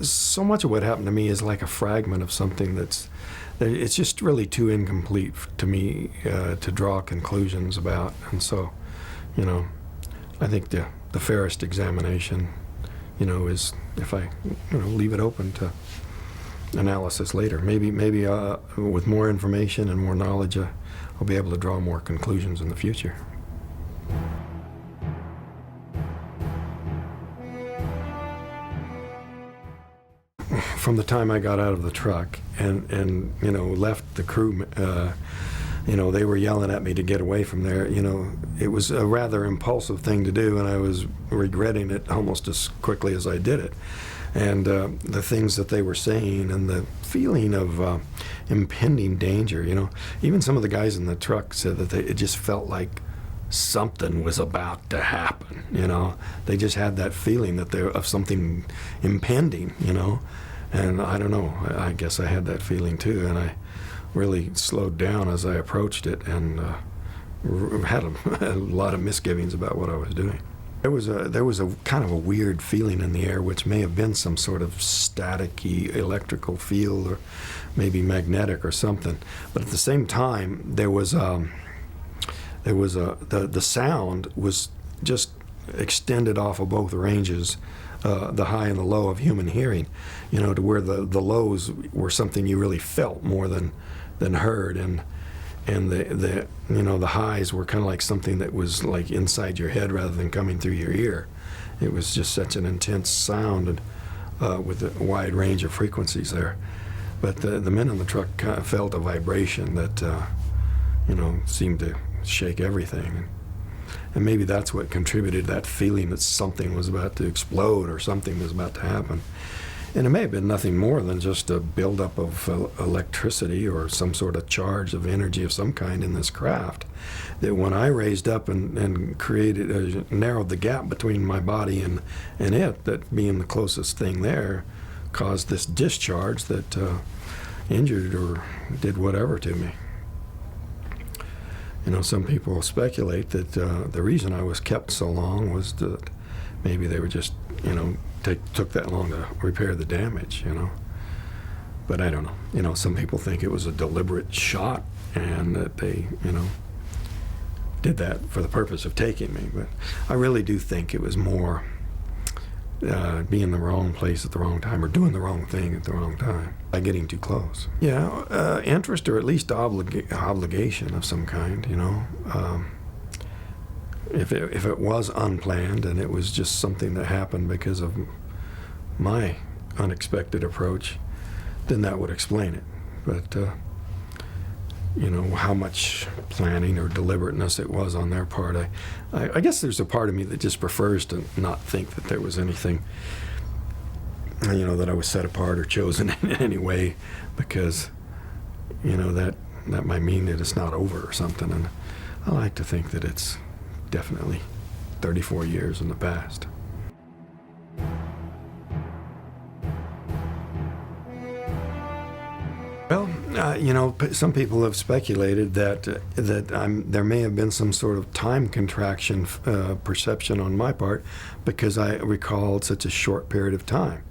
so much of what happened to me is like a fragment of something it's just really too incomplete to me to draw conclusions about. And so, you know, I think the fairest examination, you know, is if I, you know, leave it open to analysis later. Maybe with more information and more knowledge, I'll be able to draw more conclusions in the future. From the time I got out of the truck and you know, left the crew, you know, they were yelling at me to get away from there. You know, it was a rather impulsive thing to do, and I was regretting it almost as quickly as I did it. And the things that they were saying and the feeling of impending danger, you know, even some of the guys in the truck said that it just felt like something was about to happen, you know. They just had that feeling that of something impending, you know. And I don't know, I guess I had that feeling too, and I really slowed down as I approached it and had a lot of misgivings about what I was doing. There was a kind of a weird feeling in the air, which may have been some sort of staticky electrical field or maybe magnetic or something. But at the same time, the sound was just extended off of both ranges, the high and the low of human hearing, you know, to where the lows were something you really felt more than heard, and the you know, the highs were kind of like something that was like inside your head rather than coming through your ear. It was just such an intense sound and with a wide range of frequencies there. But the men in the truck kind of felt a vibration that you know, seemed to shake everything. And maybe that's what contributed that feeling that something was about to explode or something was about to happen. And it may have been nothing more than just a buildup of electricity or some sort of charge of energy of some kind in this craft, that when I raised up and created, narrowed the gap between my body and it, that being the closest thing there, caused this discharge that injured or did whatever to me. You know, some people speculate that the reason I was kept so long was that maybe they were just, you know, took that long to repair the damage, you know. But I don't know. You know, some people think it was a deliberate shot and that they, you know, did that for the purpose of taking me. But I really do think it was more being in the wrong place at the wrong time, or doing the wrong thing at the wrong time by getting too close. Yeah, interest, or at least obligation of some kind, you know. If it was unplanned and it was just something that happened because of my unexpected approach, then that would explain it. But you know, how much planning or deliberateness it was on their part, I guess there's a part of me that just prefers to not think that there was anything, you know, that I was set apart or chosen in any way, because, you know, that might mean that it's not over or something. And I like to think that it's definitely 34 years in the past. Well, you know, some people have speculated that there may have been some sort of time contraction perception on my part, because I recalled such a short period of time.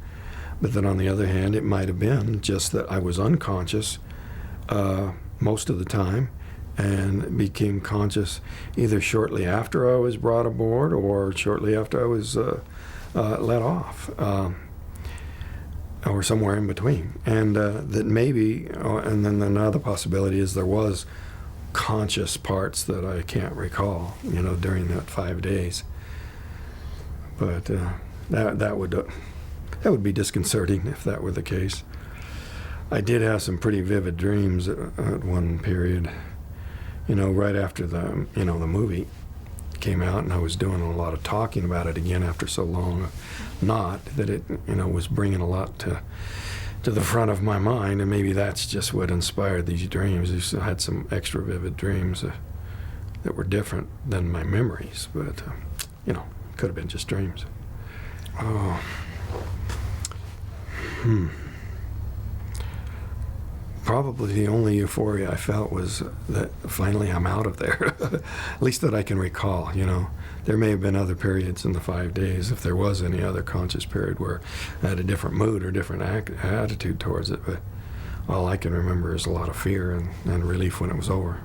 But then on the other hand, it might have been just that I was unconscious most of the time, and became conscious either shortly after I was brought aboard or shortly after I was let off. Or somewhere in between, and that maybe, and then another possibility is there was conscious parts that I can't recall, you know, during that 5 days. But that would be disconcerting if that were the case. I did have some pretty vivid dreams at one period, you know, right after the movie came out, and I was doing a lot of talking about it again after so long. Not that it, you know, was bringing a lot to the front of my mind, and maybe that's just what inspired these dreams. I had some extra vivid dreams that were different than my memories, but you know, could have been just dreams. Oh, Probably the only euphoria I felt was that finally I'm out of there, at least that I can recall, you know. There may have been other periods in the 5 days, if there was any other conscious period where I had a different mood or different attitude towards it, but all I can remember is a lot of fear and relief when it was over.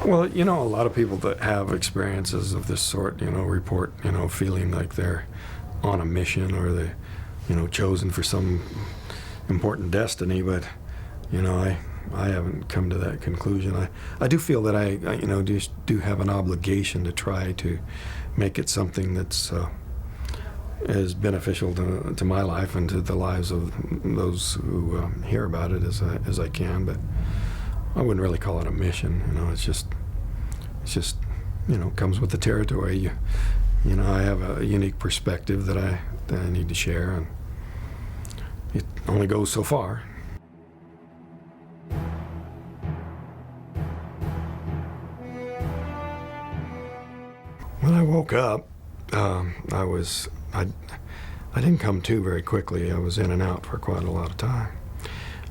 Well, you know, a lot of people that have experiences of this sort, you know, report, you know, feeling like they're on a mission, or they, you know, chosen for some important destiny, but, you know, I haven't come to that conclusion. I do feel that I you know, just do have an obligation to try to make it something that's as beneficial to my life and to the lives of those who hear about it as I can, but I wouldn't really call it a mission. You know, it's just, you know, comes with the territory. You know, I have a unique perspective that I need to share, and it only goes so far. When I woke up, I didn't come to very quickly. I was in and out for quite a lot of time.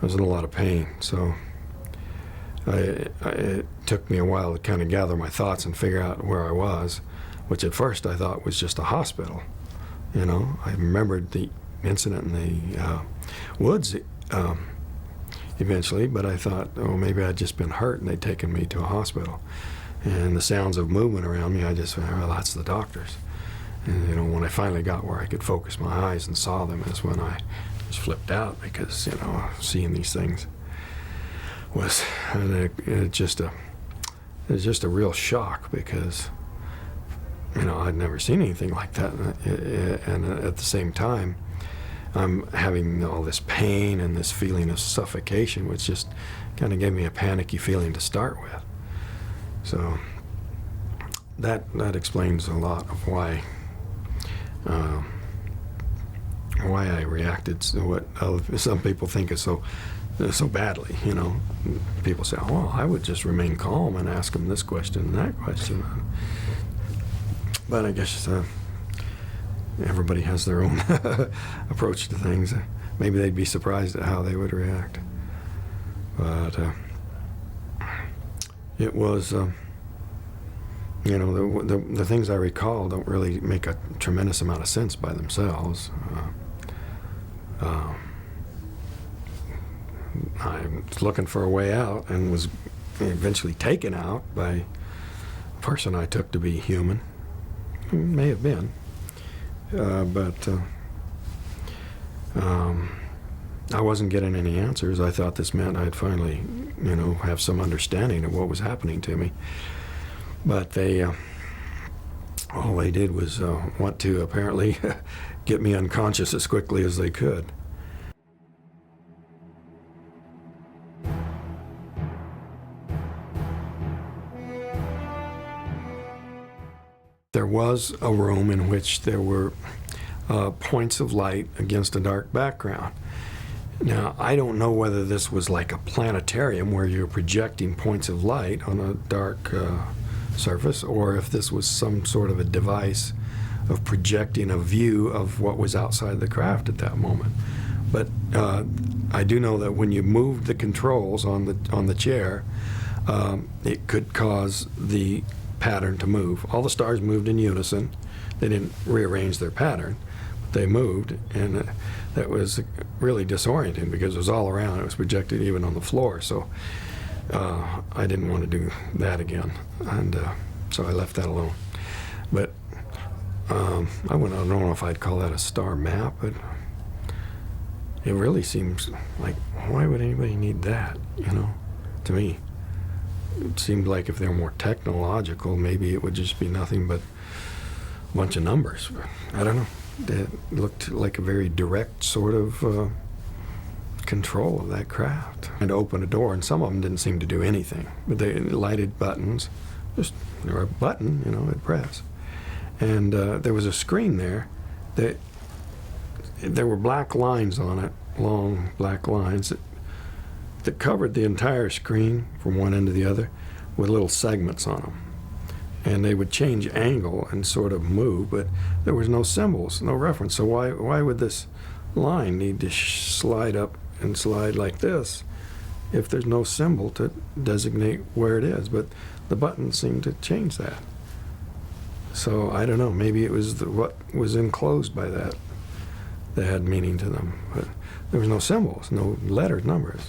I was in a lot of pain, so it took me a while to kind of gather my thoughts and figure out where I was, which at first I thought was just a hospital. You know, I remembered the incident in the woods eventually, but I thought, oh, maybe I'd just been hurt and they'd taken me to a hospital. And the sounds of movement around me, I just thought, well, that's the doctors. And, you know, when I finally got where I could focus my eyes and saw them, is when I just flipped out, because, you know, seeing these things was just a real shock, because, you know, I'd never seen anything like that, and at the same time I'm having all this pain and this feeling of suffocation, which just kind of gave me a panicky feeling to start with. So that explains a lot of why I reacted to what some people think is so badly. You know, people say, "Oh, well, I would just remain calm and ask them this question and that question." But I guess everybody has their own approach to things. Maybe they'd be surprised at how they would react. But it was you know, the things I recall don't really make a tremendous amount of sense by themselves. I was looking for a way out and was eventually taken out by a person I took to be human. May have been. But I wasn't getting any answers. I thought this meant I'd finally, you know, have some understanding of what was happening to me. But they, all they did was want to apparently get me unconscious as quickly as they could. There was a room in which there were points of light against a dark background. Now, I don't know whether this was like a planetarium where you're projecting points of light on a dark surface, or if this was some sort of a device of projecting a view of what was outside the craft at that moment. But I do know that when you moved the controls on the chair, it could cause the pattern to move. All the stars moved in unison. They didn't rearrange their pattern, but they moved, and that was really disorienting because it was all around. It was projected even on the floor, so I didn't want to do that again, and so I left that alone. But I don't know if I'd call that a star map, but it really seems like, why would anybody need that, you know, to me? It seemed like if they were more technological, maybe it would just be nothing but a bunch of numbers. I don't know. It looked like a very direct sort of control of that craft. And open a door, and some of them didn't seem to do anything. But they lighted buttons. Just there were a button, you know, I'd press. And there was a screen there that there were black lines on it, long black lines that covered the entire screen from one end to the other with little segments on them. And they would change angle and sort of move, but there was no symbols, no reference. So why would this line need to slide up and slide like this if there's no symbol to designate where it is? But the buttons seemed to change that. So I don't know, maybe it was what was enclosed by that had meaning to them. But there was no symbols, no letters, numbers.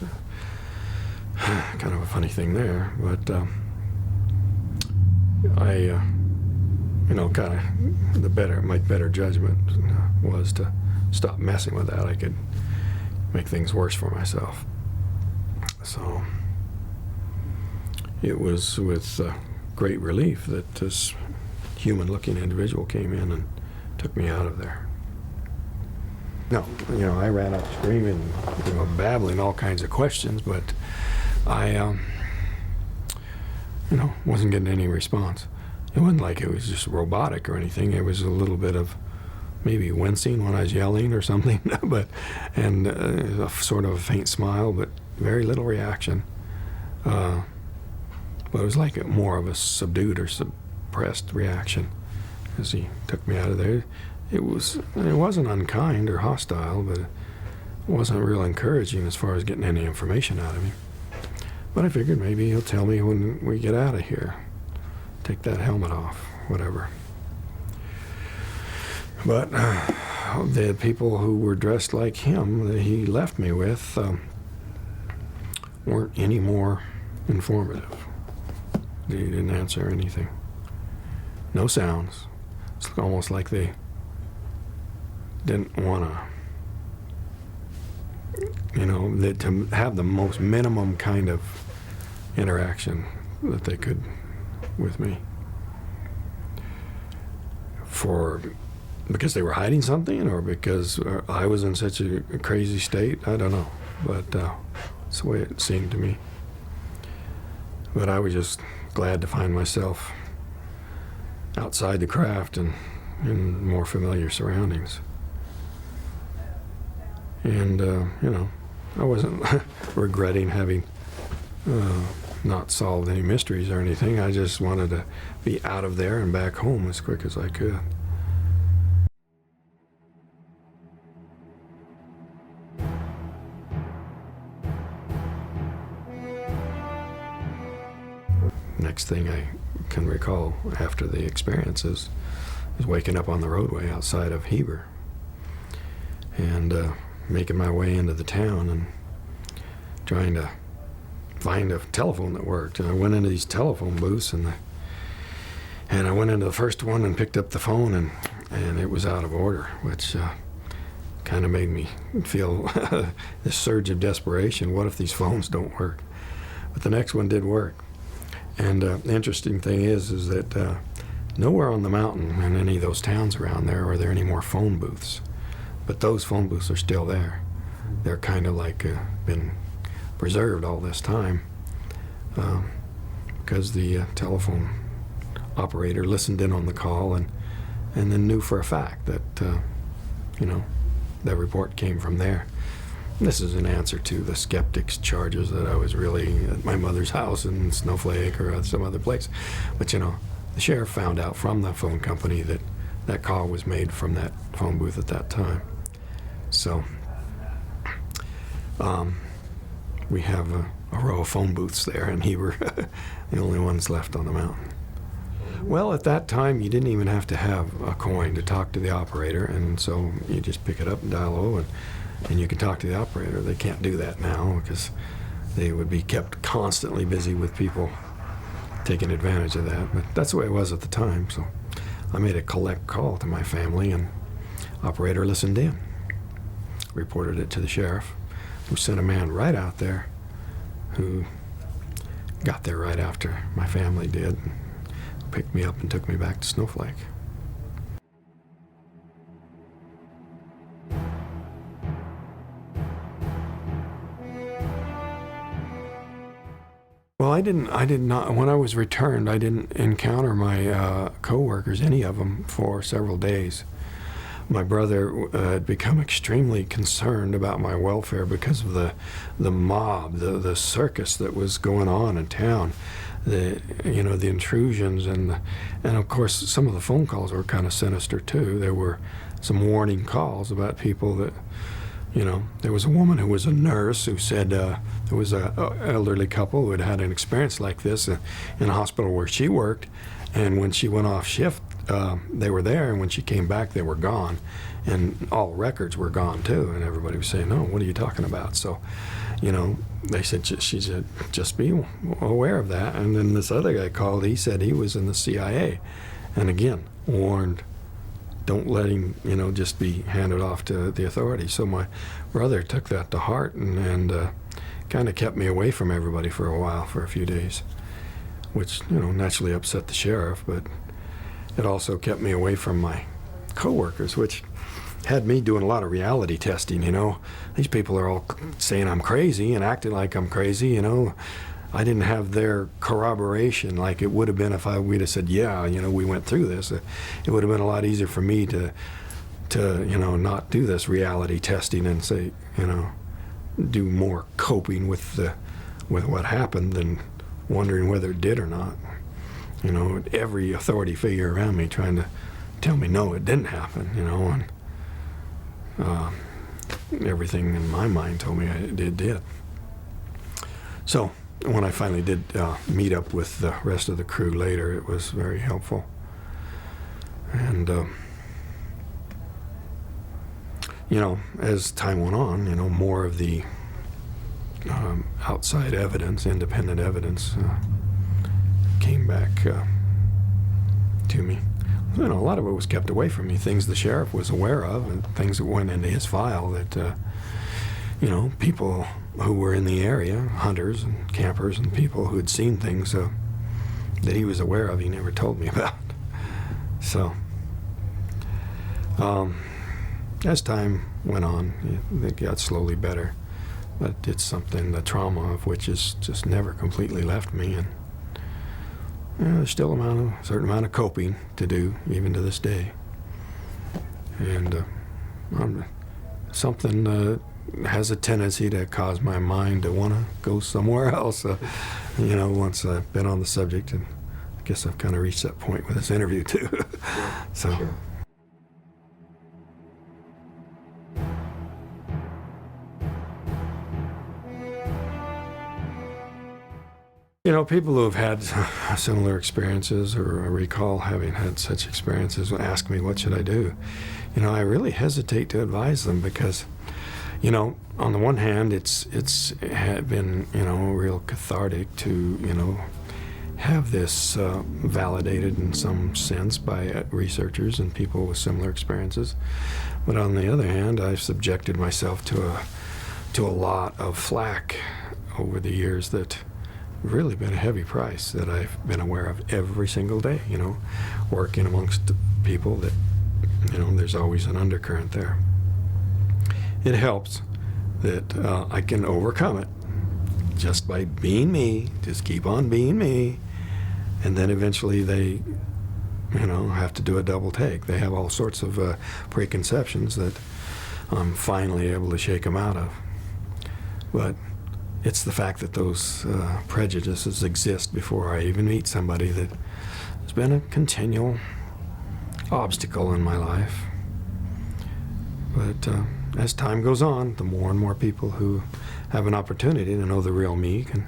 Kind of a funny thing there, but I, you know, kind of my better judgment was to stop messing with that. I could make things worse for myself. So it was with great relief that this human-looking individual came in and took me out of there. No, you know, I ran up screaming, you know, babbling all kinds of questions, but I, you know, wasn't getting any response. It wasn't like it was just robotic or anything. It was a little bit of maybe wincing when I was yelling or something, and a sort of a faint smile, but very little reaction. But it was like more of a subdued or suppressed reaction as he took me out of there. It wasn't unkind or hostile, but it wasn't real encouraging as far as getting any information out of me. But I figured maybe he'll tell me when we get out of here. Take that helmet off, whatever. But the people who were dressed like him that he left me with weren't any more informative. They didn't answer anything. No sounds. It's almost like they didn't want to, you know, to have the most minimum kind of interaction that they could with me. Because they were hiding something, or because I was in such a crazy state, I don't know. But that's the way it seemed to me. But I was just glad to find myself outside the craft and in more familiar surroundings. And, you know, I wasn't regretting having not solved any mysteries or anything. I just wanted to be out of there and back home as quick as I could. Next thing I can recall after the experience is waking up on the roadway outside of Heber and making my way into the town and trying to find a telephone that worked. And I went into these telephone booths, and I went into the first one and picked up the phone, and it was out of order, which kind of made me feel this surge of desperation. What if these phones don't work? But the next one did work. And the interesting thing is that nowhere on the mountain in any of those towns around there are there any more phone booths. But those phone booths are still there. They're kind of like been preserved all this time because the telephone operator listened in on the call and then knew for a fact that, the report came from there. This is an answer to the skeptics' charges that I was really at my mother's house in Snowflake or some other place. But, the sheriff found out from the phone company that that call was made from that phone booth at that time. So we have a row of phone booths there, and he were the only ones left on the mountain. Well, at that time, you didn't even have to have a coin to talk to the operator, and so you just pick it up and dial O, and you can talk to the operator. They can't do that now because they would be kept constantly busy with people taking advantage of that. But that's the way it was at the time, so I made a collect call to my family, and operator listened in, reported it to the sheriff, who sent a man right out there who got there right after my family did, and picked me up and took me back to Snowflake. Well, I did not, when I was returned, I didn't encounter my co-workers, any of them, for several days. My brother had become extremely concerned about my welfare because of the mob, the circus that was going on in town, the intrusions, and of course some of the phone calls were kind of sinister too. There were some warning calls about people that, there was a woman who was a nurse who said there was a elderly couple who had had an experience like this in a hospital where she worked, and when she went off shift, they were there, and when she came back, they were gone, and all records were gone too. And everybody was saying, "No, what are you talking about?" So, they said, she said, just be aware of that. And then this other guy called. He said he was in the CIA, and again warned, don't let him, just be handed off to the authorities. So my brother took that to heart and kind of kept me away from everybody for a while, for a few days, which naturally upset the sheriff, but it also kept me away from my coworkers, which had me doing a lot of reality testing. These people are all saying I'm crazy and acting like I'm crazy. I didn't have their corroboration like it would have been if we'd have said, yeah, we went through this. It would have been a lot easier for me to not do this reality testing and say, do more coping with what happened than wondering whether it did or not. Every authority figure around me trying to tell me, no, it didn't happen, and everything in my mind told me it did. So when I finally did meet up with the rest of the crew later, it was very helpful. And, as time went on, more of the outside evidence, independent evidence, came back to me. A lot of it was kept away from me, things the sheriff was aware of, and things that went into his file that, people who were in the area, hunters and campers and people who had seen things that he was aware of, he never told me about. So, as time went on, it got slowly better, but it's something, the trauma of which has just never completely left me, and there's still a certain amount of coping to do, even to this day. And something has a tendency to cause my mind to want to go somewhere else, once I've been on the subject, and I guess I've kind of reached that point with this interview too. So. Sure. people who have had similar experiences or recall having had such experiences will ask me, what should I do? I really hesitate to advise them because, on the one hand, it's had been, real cathartic to, have this validated in some sense by researchers and people with similar experiences. But on the other hand, I've subjected myself to a lot of flack over the years that really been a heavy price that I've been aware of every single day, working amongst people that, there's always an undercurrent there. It helps that I can overcome it just by being me, just keep on being me, and then eventually they, have to do a double take. They have all sorts of preconceptions that I'm finally able to shake them out of. But it's the fact that those prejudices exist before I even meet somebody that has been a continual obstacle in my life. But as time goes on, the more and more people who have an opportunity to know the real me can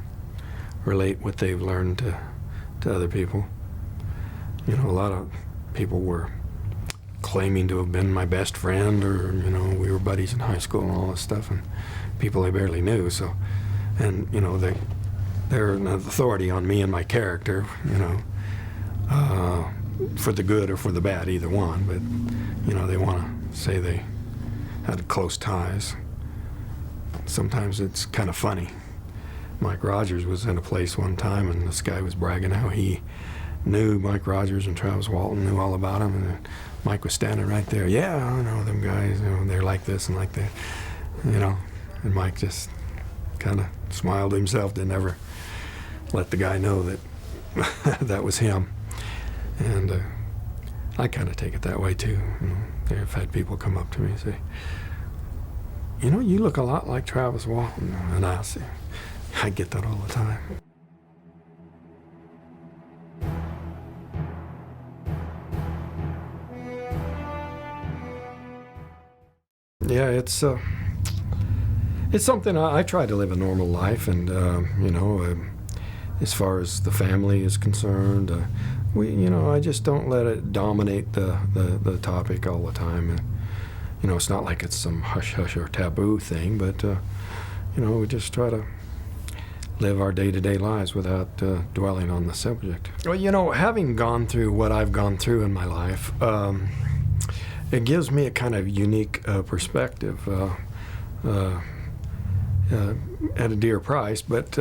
relate what they've learned to other people. A lot of people were claiming to have been my best friend, or, we were buddies in high school and all this stuff, and people I barely knew, so. And, they're an authority on me and my character, for the good or for the bad, either one. But, they want to say they had close ties. Sometimes it's kind of funny. Mike Rogers was in a place one time, and this guy was bragging how he knew Mike Rogers and Travis Walton, knew all about him, and Mike was standing right there. Yeah, I know them guys, they're like this and like that, and Mike just kind of smiled to himself, didn't ever let the guy know that that was him. And I kind of take it that way too. I've had people come up to me and say, you look a lot like Travis Walton. And I get that all the time. Yeah, it's something I try to live a normal life, and as far as the family is concerned, I just don't let it dominate the topic all the time. It's not like it's some hush-hush or taboo thing, but we just try to live our day-to-day lives without dwelling on the subject. Well, having gone through what I've gone through in my life, it gives me a kind of unique perspective at a dear price, but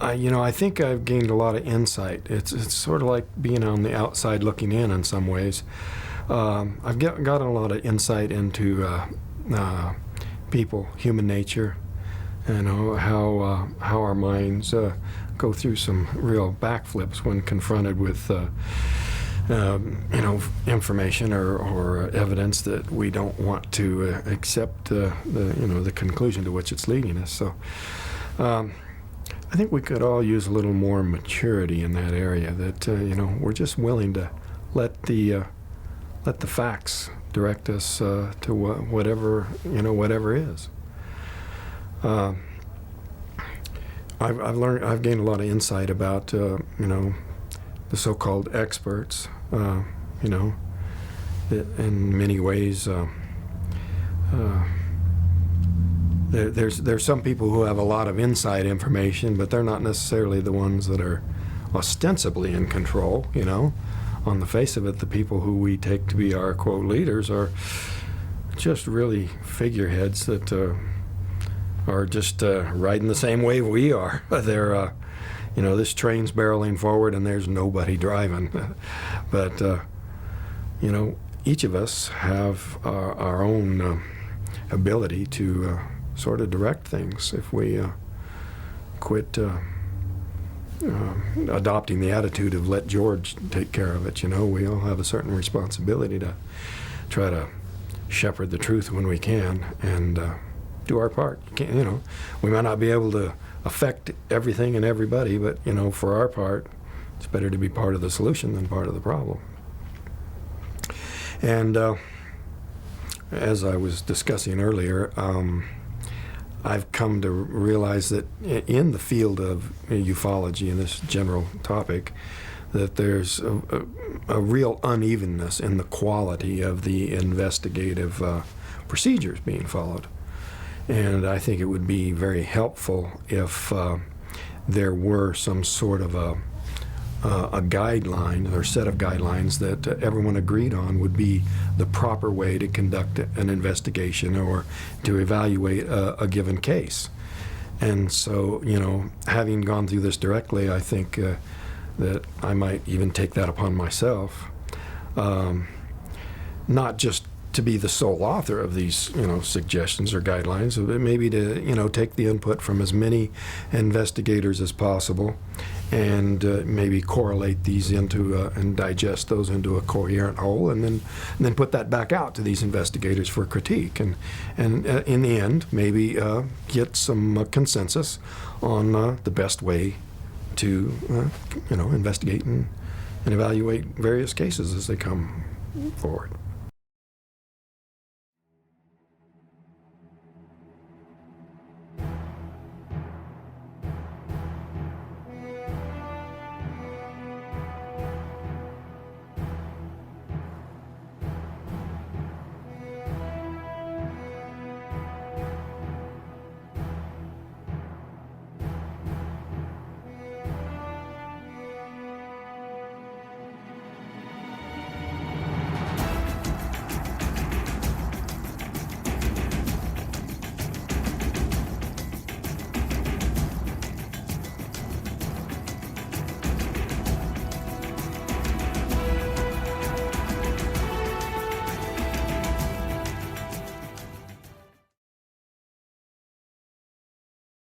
I think I've gained a lot of insight. It's sort of like being on the outside looking in some ways. I've gotten a lot of insight into people, human nature, how our minds go through some real backflips when confronted with information or evidence that we don't want to accept the conclusion to which it's leading us. So I think we could all use a little more maturity in that area, that we're just willing to let the facts direct us to whatever is. I've gained a lot of insight about the so-called experts. That in many ways, there's some people who have a lot of inside information, but they're not necessarily the ones that are ostensibly in control. On the face of it, the people who we take to be our quote leaders are just really figureheads that are just riding the same wave we are. They're this train's barreling forward and there's nobody driving. But, each of us have our own ability to sort of direct things if we quit adopting the attitude of let George take care of it. We all have a certain responsibility to try to shepherd the truth when we can and do our part. We might not be able to affect everything and everybody, but for our part, it's better to be part of the solution than part of the problem. And as I was discussing earlier, I've come to realize that in the field of ufology, in this general topic, that there's a real unevenness in the quality of the investigative procedures being followed. And I think it would be very helpful if there were some sort of a guideline or set of guidelines that everyone agreed on would be the proper way to conduct an investigation or to evaluate a given case. And so, you know, having gone through this directly, I think that I might even take that upon myself, not just to be the sole author of these, you know, suggestions or guidelines, but maybe to, you know, take the input from as many investigators as possible, and maybe correlate these into and digest those into a coherent whole, and then put that back out to these investigators for critique, and in the end maybe get some consensus on the best way to you know, investigate and evaluate various cases as they come forward.